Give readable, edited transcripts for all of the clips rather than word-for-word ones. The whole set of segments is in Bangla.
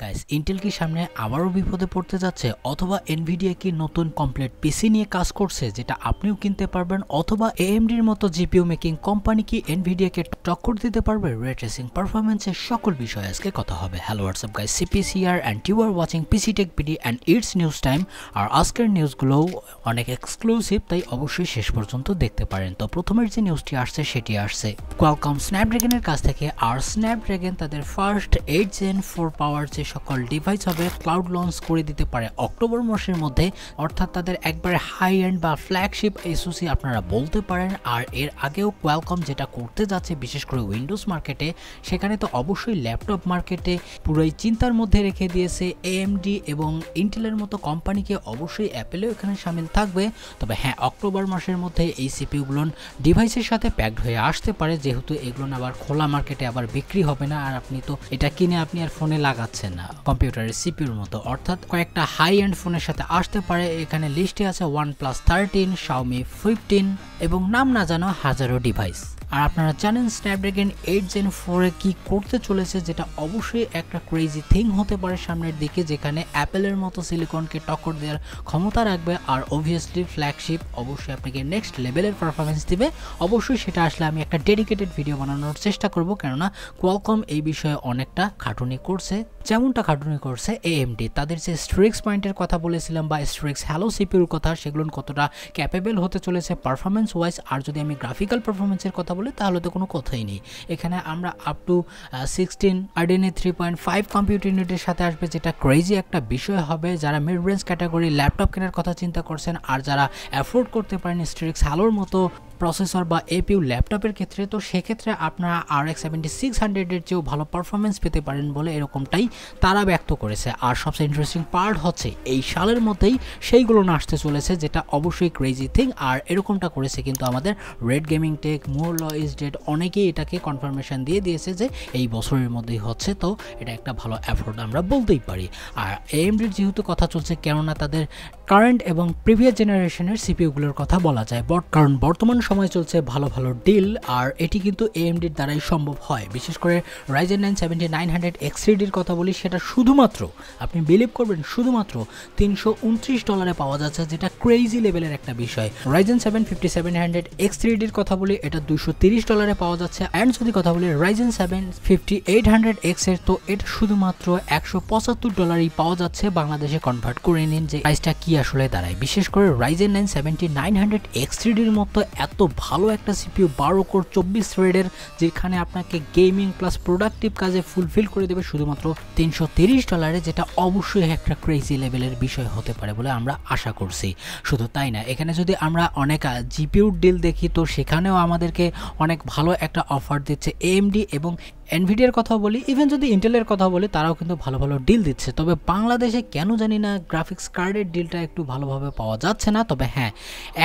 গাইস ইন্টেল কি সামনে আবারও বিপদে পড়তে যাচ্ছে অথবা এনভিডিয়া কি নতুন কমপ্লিট পিসি নিয়ে কাজ করছে যেটা আপনিও কিনতে পারবেন অথবা এএমডির মতো জিপিইউ মেকিং কোম্পানি কি এনভিডিয়াকে টক্কর দিতে পারবে রে ট্রেসিং পারফরম্যান্সের সকল বিষয়ে আজকে কথা হবে। Hello what's up guys, CPCR and you are watching PC Tech BD and it's news time. আর আজকের নিউজগুলোও অনেক এক্সক্লুসিভ, তাই অবশ্যই শেষ পর্যন্ত দেখতে পারেন। তো প্রথমের যে নিউজটি আসছে সেটি আসছে কোয়ালকম স্ন্যাপড্রাগনের কাছ থেকে। আর স্ন্যাপড্রাগন তাদের ফার্স্ট 8 Gen 4 পাওয়ার যে সকল ডিভাইস হবে ক্লাউড লঞ্চ করে দিতে পারে অক্টোবর মাসের মধ্যে, অর্থাৎ তাদের একবারে হাই এন্ড বা ফ্ল্যাগশিপ এসওসি আপনারা বলতে পারেন। আর এর আগেও কোয়ালকম যেটা করতে যাচ্ছে বিশেষ করে উইন্ডোজ মার্কেটে, সেখানে তো অবশ্যই ল্যাপটপ মার্কেটে পুরোই চিন্তার মধ্যে রেখে দিয়েছে এএমডি এবং ইন্টেলের মতো কোম্পানিকে। অবশ্যই অ্যাপেলেও এখানে সামিল থাকবে, তবে হ্যাঁ অক্টোবর মাসের মধ্যে এই সিপিইউগুলো ডিভাইসের সাথে প্যাকড হয়ে আসতে পারে, যেহেতু এগুলো আবার খোলা মার্কেটে আবার বিক্রি হবে না। আর আপনি তো এটা কিনে আপনি আর ফোনে লাগাচ্ছেন না কম্পিউটারের সিপিইউর মতো, অর্থাৎ কয়েকটা হাই এন্ড ফোনের সাথে আসতে পারে। এখানে লিস্টে আছে OnePlus 13, Xiaomi 15 এবং নাম না জানা হাজারো ডিভাইস। আর আপনারা জানেন স্ন্যাপড্রাগন 8 Gen 4 এ কি করতে চলেছে, যেটা অবশ্যই একটা ক্রেজি থিং হতে পারে সামনের দিকে, যেখানে অ্যাপেলের মতো সিলিকনকে টক্কর দেওয়ার ক্ষমতা রাখবে। আর অবভিয়াসলি ফ্ল্যাগশিপ অবশ্যই আপনাকে নেক্সট লেভেলের পারফরমেন্স দিবে। অবশ্যই সেটা আসলে আমি একটা ডেডিকেটেড ভিডিও বানানোর চেষ্টা করব, কেননা কোয়ালকম এই বিষয়ে অনেকটা খাটুনি করছে, যেমনটা খাটুনি করছে এএমডি। তাদের যে স্ট্রিক্স পয়েন্টের কথা বলেছিলাম বা স্ট্রিক্স হ্যালো সিপিইউর কথা, সেগুলো কতটা ক্যাপেবল হতে চলেছে পারফরমেন্স ওয়াইজ। আর যদি আমি গ্রাফিক্যাল পারফরমেন্সের কথা বলি তাহলে তো কোনো কথাই নেই। এখানে আমরা আপ টু 16 Ardenne 3.5 কম্পিউটার ইউনিটের সাথে আসবে, যেটা ক্রেজি একটা বিষয় হবে যারা মিড রেঞ্জ ক্যাটাগরি ল্যাপটপ কেনার কথা চিন্তা করছেন আর যারা অ্যাফোর্ড করতে পারেন স্ট্রিক্স হ্যালোর মতো প্রসেসর বা এপিইউ ল্যাপটপের ক্ষেত্রে। তো সেক্ষেত্রে আপনারা RX 7600-এর চেয়েও ভালো পারফরমেন্স পেতে পারেন বলে এরকমটাই তারা ব্যক্ত করেছে। আর সবচেয়ে ইন্টারেস্টিং পার্ট হচ্ছে এই সালের মধ্যেই সেইগুলো আসতে চলেছে, যেটা অবশ্যই ক্রেজি থিং। আর এরকমটা করেছে কিন্তু আমাদের Red Gaming Tech, Moore law is dead, অনেকেই এটাকে কনফার্মেশন দিয়ে দিয়েছে যে এই বছরের মধ্যেই হচ্ছে। তো এটা একটা ভালো অ্যাফোর্ড আমরা বলতেই পারি। আর এএমডির যেহেতু কথা চলছে, কেননা তাদের কারেন্ট এবং প্রিভিয়াস জেনারেশনের সিপিইউগুলোর কথা বলা যায়, কারণ বর্তমান সময় চলছে ভালো ভালো ডিল। আর এটি কিন্তু এএমডির দ্বারাই সম্ভব হয়। বিশেষ করে Ryzen 9 7900 X3D-র কথা বলি, সেটা শুধুমাত্র আপনি বিলিভ করবেন শুধুমাত্র $329 পাওয়া যাচ্ছে, যেটা ক্রেজি লেভেলের একটা বিষয়। Ryzen 7 5700 X3D-র কথা বলি, এটা $230 পাওয়া যাচ্ছে। অ্যান্ড যদি কথা বলি Ryzen 7 5800X এর, তো এটা শুধুমাত্র $175 পাওয়া যাচ্ছে। বাংলাদেশে কনভার্ট করে নিন যে প্রাইসটা কি আসলে দাঁড়ায়। বিশেষ করে Ryzen 9 7900 X3D-র মতো এত ভালো একটা সিপিইউ 12 কোর 24 থ্রেডের, যেখানে আপনাকে গেমিং প্লাস প্রোডাক্টিভ কাজে ফুলফিল করে দেবে শুধুমাত্র $330, যেটা অবশ্যই একটা ক্রেজি লেভেলের বিষয় হতে পারে বলে আমরা আশা করছি। শুধু তাই না, এখানে যদি আমরা অনেক জিপিইউর ডিল দেখি, তো সেখানেও আমাদেরকে অনেক ভালো একটা অফার দিচ্ছে এএমডি এবং এনভিডিয়ার কথা বলি, ইভেন যদি ইন্টেলের কথা বলি তারাও কিন্তু ভালো ভালো ডিল দিচ্ছে। তবে বাংলাদেশে কেন জানি না গ্রাফিক্স কার্ডের ডিলটা একটু ভালোভাবে পাওয়া যাচ্ছে না। তবে হ্যাঁ,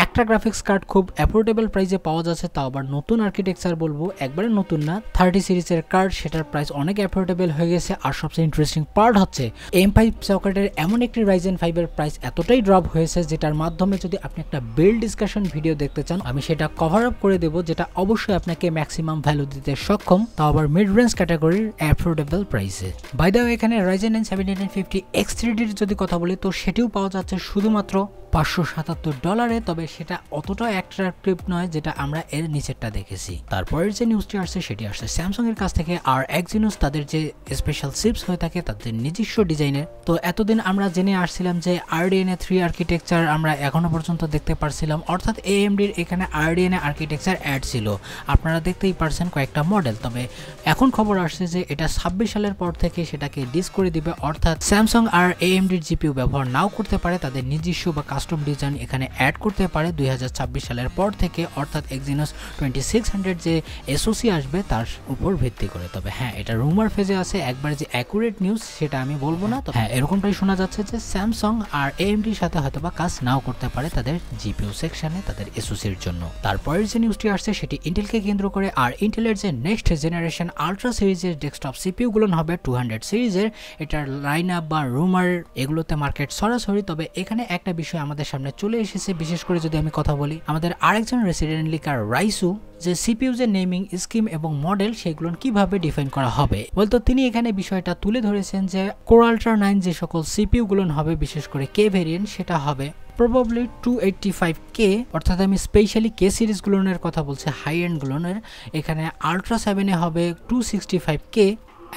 একটা গ্রাফিক্স কার্ড খুব অ্যাফোর্ডেবল প্রাইসে পাওয়া যাচ্ছে, তাও আবার নতুন আর্কিটেকচার বলবো, একবারে নতুন না, 30 সিরিজের কার্ড, সেটার প্রাইস অনেক অ্যাফোর্ডেবল হয়ে গেছে। আর সবচেয়ে ইন্টারেস্টিং পার্ট হচ্ছে M5 সকেটের এমন একটি Ryzen 5 এর প্রাইস এতটাই ড্রপ হয়েছে, যেটার মাধ্যমে যদি আপনি একটা বিল্ড ডিসকাশন ভিডিও দেখতে চান, আমি সেটা কভার আপ করে দেবো, যেটা অবশ্যই আপনাকে ম্যাক্সিমাম ভ্যালু দিতে সক্ষম, তাও আবার মিড রেঞ্জ ক্যাটাগরির অ্যাফোর্ডেবল প্রাইসে। বাই দ্য ওয়ে, এখানে Ryzen 9 7950 X3D-র যদি কথা বলি, তো সেটিও পাওয়া যাচ্ছে শুধুমাত্র $577, তবে সেটা অতটা অ্যাট্রাকটিভ নয় যেটা আমরা এর নিচেরটা দেখেছি। তারপরের যে নিউজটি আসছে সেটি আসছে স্যামসাং এর কাছ থেকে। আর Exynos তাদের যে স্পেশাল চিপস হয়ে থাকে তাদের নিজস্ব ডিজাইনের, তো এতদিন আমরা জেনে আসছিলাম যে Ardenne 3 আর্কিটেকচার আমরা এখনো পর্যন্ত দেখতে পারছিলাম, অর্থাৎ AMD-র এখানে Ardenne আর্কিটেকচার অ্যাড ছিল, আপনারা দেখতেই পারছেন কয়েকটা মডেল। তবে এখন খবর আসছে যে এটা 26 সালের পর থেকে সেটাকে ডিস করে দিবে, অর্থাৎ স্যামসাং আর AMD-র জিপিইউ ব্যবহার নাও করতে পারে, তাদের নিজস্ব বা কাস্টম ডিজাইন এখানে অ্যাড করতে পারে 2026 সালের পর থেকে, অর্থাৎ Exynos 2600 যে এসওসি আসবে তার উপর ভিত্তি করে। তবে হ্যাঁ, এটা রুমার ফেজে আছে, একবার যে অ্যাকুরেট নিউজ সেটা আমি বলবো না। তবে হ্যাঁ, এরকমটাই শোনা যাচ্ছে যে স্যামসাং আর AMD-র সাথে হয়তোবা কাজ নাও করতে পারে তাদের জিপিইউ সেকশনে তাদের এসওসির জন্য। তারপরের যে নিউজটি আসছে সেটি ইন্টেলকে কেন্দ্র করে। আর ইন্টেলের যে নেক্সট জেনারেশন আলট্রা সিরিজের ডেস্কটপ সিপিইউগুলো হবে 200 সিরিজের। এটার লাইন আপ বা রুমার এগুলোতে মার্কেট সরাসরি। তবে এখানে একটা বিষয় আমাদের সামনে চলে এসেছে, বিশেষ করে যদি আমি কথা বলি আমাদের আরেকজন রেসিডেন্ট লিকার রাইসু, যে সিপিইউ যে নেমিং স্কিম এবং মডেল সেগুলো কিভাবে ডিফাইন করা হবে। বলতো তিনি এখানে বিষয়টা তুলে ধরেছেন যে কোর আল্ট্রা 9 যে সকল সিপিইউ গুলো হবে, বিশেষ করে কে ভেরিয়েন্ট, সেটা হবে প্রবাবলি 285K, অর্থাৎ আমি স্পেশালি কে সিরিজগুলোর কথা বলছি, হাই এন্ড গুলোর। এখানে আল্ট্রা 7 হবে 265K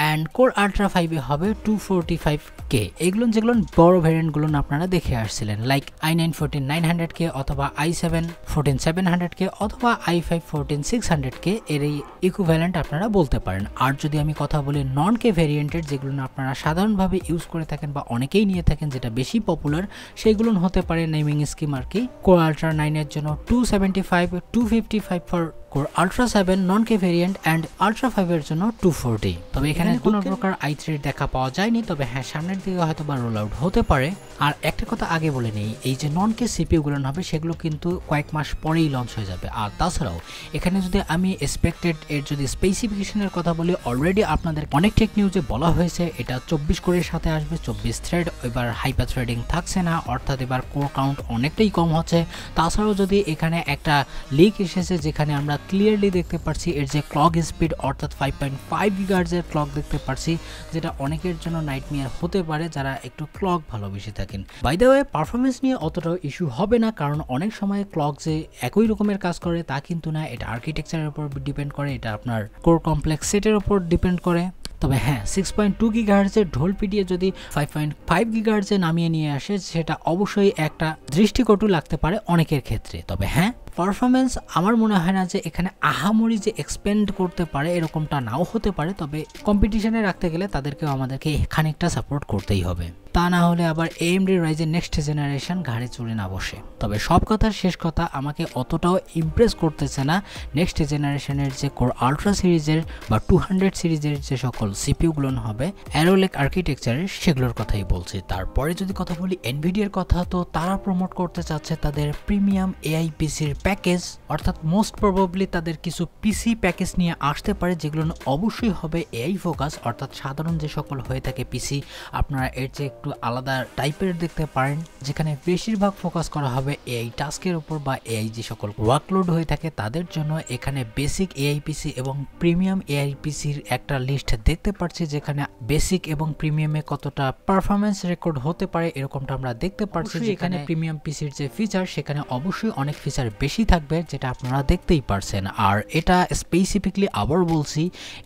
অ্যান্ড কোর আল্ট্রা 5 হবে 245K। এগুলো যেগুলো বড় ভ্যারিয়েন্টগুলো আপনারা দেখে আসছিলেন, লাইক i9 14900K অথবা i7 14700K অথবা i5 14600K এর এই ইকুইভ্যালেন্ট আপনারা বলতে পারেন। আর যদি আমি কথা বলি নন কে ভ্যারিয়েন্টের, যেগুলো আপনারা সাধারণভাবে ইউজ করে থাকেন বা অনেকেই নিয়ে থাকেন, যেটা বেশি পপুলার, সেইগুলো হতে পারে নেমিং স্কিম আর কি। কোর আল্ট্রা 9 এর জন্য 275, 255 for core ultra 7 non K variant and ultra 5 এর জন্য 240। তবে এখানে কোনো প্রকার i3 দেখা পাওয়া যায়নি, তবে হ্যাঁ সামনের দিকে হয়তো বা রোল আউট হতে পারে। আর একটা কথা আগে বলে নেই, এই যে নন কে সিপিইউ গুলো হবে সেগুলো কিন্তু কয়েক মাস পরেই লঞ্চ হয়ে যাবে। আর তাছাড়াও এখানে যদি আমি এক্সপেক্টেড এর যদি স্পেসিফিকেশনের কথা বলি, অলরেডি আপনাদের অনেক টেক নিউজে বলা হয়েছে এটা 24 কোরের সাথে আসবে, 24 থ্রেড। এবার হাইপার থ্রেডিং থাকছে না, অর্থাৎ এবার কোর কাউন্ট অনেকটাই কম হচ্ছে। তাছাড়াও যদি এখানে একটা লিক এসেছে যেখানে আমরা ক্লিয়ারলি দেখতে পাচ্ছি এর যে ক্লক স্পিড, অর্থাৎ 5.5 GHz এর ক্লক দেখতে পাচ্ছি, যেটা অনেকের জন্য নাইটমেয়ার হতে পারে যারা একটু ক্লক ভালোবেসে থাকেন। বাই দ্য ওয়ে, পারফরমেন্স নিয়ে অতটাও ইস্যু হবে না, কারণ অনেক সময় ক্লক যে একই রকমের কাজ করে তা কিন্তু না, এটা আর্কিটেকচারের উপর ডিপেন্ড করে, এটা আপনার কোর কমপ্লেক্স সেটের উপর ডিপেন্ড করে। তবে হ্যাঁ 6.2 GHz এর ঢোল পিটিয়ে যদি 5.5 GHz এ নামিয়ে নিয়ে আসে, সেটা অবশ্যই একটা দৃষ্টিকটু লাগতে পারে অনেকের ক্ষেত্রে। তবে হ্যাঁ পারফরমেন্স আমার মনে হয় না যে এখানে আহামরি যে এক্সপেন্ড করতে পারে, এরকমটা নাও হতে পারে। তবে কম্পিটিশনে রাখতে গেলে তাদেরকেও আমাদেরকে খানিকটা সাপোর্ট করতেই হবে, তা না হলে আবার AMD রাইজেন নেক্সট জেনারেশন ঘাড়ে চড়ে না বসে। তবে সব কথার শেষ কথা, আমাকে অতটাও ইমপ্রেস করতেছে না নেক্সট জেনারেশনের যে কোর আল্ট্রা সিরিজের বা 200 সিরিজের যে সকল সিপিইউগুলো হবে অ্যারোলেক আর্কিটেকচারের, সেগুলোর কথাই বলছি। তারপরে যদি কথা বলি এনভিডিয়ার কথা, তো তারা প্রমোট করতে চাচ্ছে তাদের প্রিমিয়াম এআই পিসির প্যাকেজ, অর্থাৎ মোস্ট প্রবাবলি তাদের কিছু পিসি প্যাকেজ নিয়ে আসতে পারে, যেগুলো অবশ্যই হবে এআই ফোকাস। অর্থাৎ সাধারণ যে সকল হয়ে থাকে পিসি, আপনারা এর যে একটু আলাদা টাইপের দেখতে পারেন, যেখানে বেশিরভাগ ফোকাস করা হবে এআই টাস্কের উপর বা এআই যে সকল ওয়ার্কলোড হয়ে থাকে তাদের জন্য। এখানে বেসিক এআই পিসি এবং প্রিমিয়াম এআই পিসির একটা লিস্ট দেখতে পাচ্ছি, যেখানে বেসিক এবং প্রিমিয়ামে কতটা পারফরমেন্স রেকর্ড হতে পারে এরকমটা আমরা দেখতে পাচ্ছি। এখানে প্রিমিয়াম পিসির যে ফিচার, সেখানে অবশ্যই অনেক ফিচার বেশি থাকবে, যেটা আপনারা দেখতেই পারছেন। আর এটা স্পেসিফিকলি আবার বলছি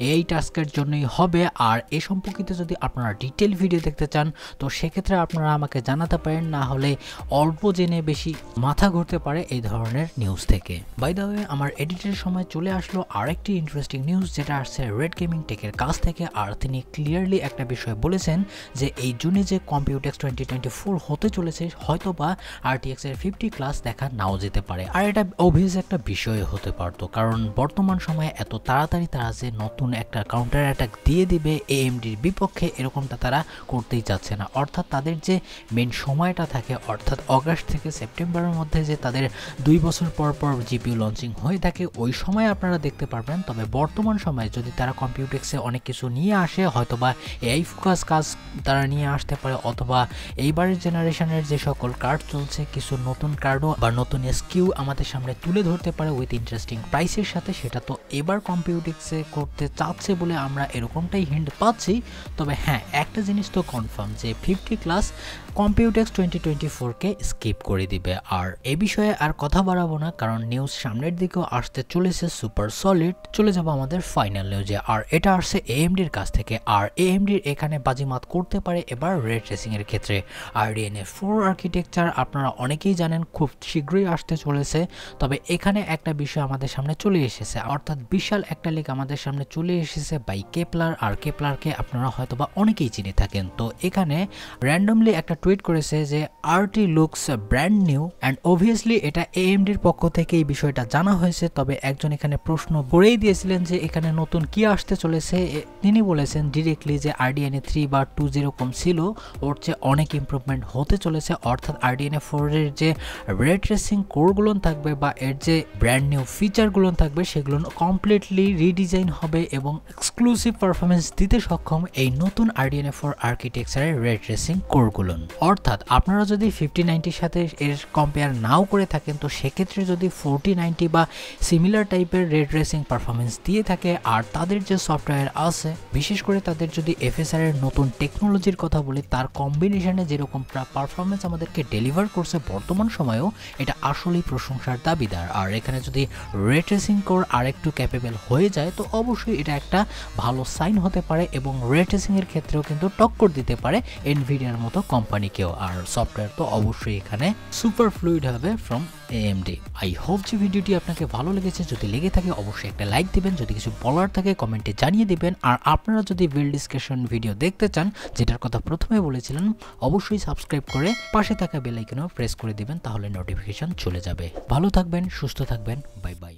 এআই টাস্কের জন্যই হবে। আর এ সম্পর্কিত যদি আপনারা ডিটেল ভিডিও দেখতে চান, তো সেক্ষেত্রে আপনারা আমাকে জানাতে পারেন, না হলে অল্প জেনে বেশি মাথা ঘুরতে পারে এই ধরনের নিউজ থেকে। বাই দ্য ওয়ে, আমার এডিটের সময় চলে আসলো আরেকটি ইন্টারেস্টিং নিউজ, যেটা আসছে রেড গেমিং টেকের কাছ থেকে। আর তিনি ক্লিয়ারলি একটা বিষয় বলেছেন যে এই জুনে যে কম্পিউটেক্স 2024 হতে চলেছে, হয়তো বা RTX এর 50 ক্লাস দেখা নাও যেতে পারে। আর এটা অবভিয়াস একটা বিষয় হতে পারতো, কারণ বর্তমান সময়ে এত তাড়াতাড়ি তারা যে নতুন একটা কাউন্টার অ্যাটাক দিয়ে দিবে AMDর বিপক্ষে, এরকমটা তারা করতেই চাচ্ছে না। অর্থাৎ তাদের যে মেন সময়টা থাকে, অর্থাৎ অগাস্ট থেকে সেপ্টেম্বরের মধ্যে যে তাদের 2 বছর পর পর জিপিইউ লঞ্চিং হয়ে থাকে, ওই সময় আপনারা দেখতে পারবেন। তবে বর্তমান সময়ে যদি তারা কম্পিউটেক্সে অনেক কিছু নিয়ে আসে, হয়তোবা এআই ফোকাস কাজ তারা নিয়ে আসতে পারে, অথবা এইবারের জেনারেশনের যে সকল কার্ড চলছে, কিছু নতুন কার্ডও বা নতুন SKU আমাদের সামনে তুলে ধরতে পারে উইথ ইন্টারেস্টিং প্রাইসের সাথে। সেটা তো এবার কম্পিউটেক্সে করতে চাচ্ছে বলে আমরা এরকমটাই হিন্ট পাচ্ছি। তবে হ্যাঁ একটা জিনিস তো কনফার্ম যে 50 ক্লাস কম্পিউটেক্স 2024-কে স্কিপ করে দিবে। আর এ বিষয়ে আর কথা বাড়াবো না, কারণ নিউজ সামনের দিকেও আসতে চলেছে সুপার সলিড। চলে যাব আমাদের ফাইনাল নিউজে, আর এটা আসছে AMDর কাছ থেকে। আর AMDর এখানে বাজিমাত করতে পারে এবার রে ট্রেসিং এর ক্ষেত্রে। RDNA 4 আর্কিটেকচার আপনারা অনেকেই জানেন খুব শীঘ্রই আসতে চলেছে। তবে এখানে একটা বিষয় আমাদের সামনে চলে এসেছে, অর্থাৎ বিশাল একটা লিক আমাদের সামনে চলে এসেছে বাই কেপলার। আর কেপলারকে আপনারা হয়তোবা অনেকেই চিনে থাকেন। তো এখানে র্যান্ডমলি একটা টুইট করেছে যে RT looks brand new, and obviously এটা AMDর পক্ষ থেকে এই বিষয়টা জানা হয়েছে। তবে একজন এখানে প্রশ্ন করেই দিয়েছিলেন যে এখানে নতুন কি আসতে চলেছে। তিনি বলেছেন ডিরেক্টলি যে RDNA 3 বা 2 যেরকম ছিল ওর চেয়ে অনেক ইমপ্রুভমেন্ট হতে চলেছে। অর্থাৎ RDNA 4 এর যে রে ট্রেসিং কোরগুলো থাকবে বা এর যে ব্র্যান্ড নিউ ফিচারগুলো থাকবে, সেগুলো কমপ্লিটলি রিডিজাইন হবে এবং এক্সক্লুসিভ পারফরমেন্স দিতে সক্ষম এই নতুন RDNA 4 আর্কিটেকচারের রে ট্রেসিং কোরগুলো। অর্থাৎ আপনারা যদি 5090 সাথে এর কম্পেয়ার নাও করে থাকেন, তো সেক্ষেত্রে যদি 4090 বা সিমিলার টাইপের রে ট্রেসিং পারফরমেন্স দিয়ে থাকে, আর তাদের যে সফটওয়্যার আছে, বিশেষ করে তাদের যদি FSR এর নতুন টেকনোলজির কথা বলি, তার কম্বিনেশনে যেরকম পারফরমেন্স আমাদেরকে ডেলিভার করছে বর্তমান সময়েও, এটা আসলেই প্রশংসার দাবিদার। আর এখানে যদি রে ট্রেসিং কোর আরেকটু ক্যাপেবল হয়ে যায়, তো অবশ্যই এটা একটা ভালো সাইন হতে পারে এবং রে ট্রেসিং এর ক্ষেত্রেও কিন্তু টক্কর দিতে পারে এনভিডিয়ার মতো কোম্পানিকেও। আর সফটওয়্যার তো অবশ্যই এখানে সুপার ফ্লুইড হবে ফ্রম AMD। আই হোপ যে ভিডিওটি আপনাকে ভালো লেগেছে। যদি লেগে থাকে অবশ্যই একটা লাইক দিবেন, যদি কিছু বলার থাকে কমেন্টে জানিয়ে দিবেন। আর আপনারা যদি বিল্ড ডিসকাশন ভিডিও দেখতে চান, যেটার কথা প্রথমে বলেছিলাম, অবশ্যই সাবস্ক্রাইব করে পাশে থাকা বেল আইকনও প্রেস করে দিবেন, তাহলে নোটিফিকেশন চলে যাবে। ভালো থাকবেন, সুস্থ থাকবেন, বাই বাই।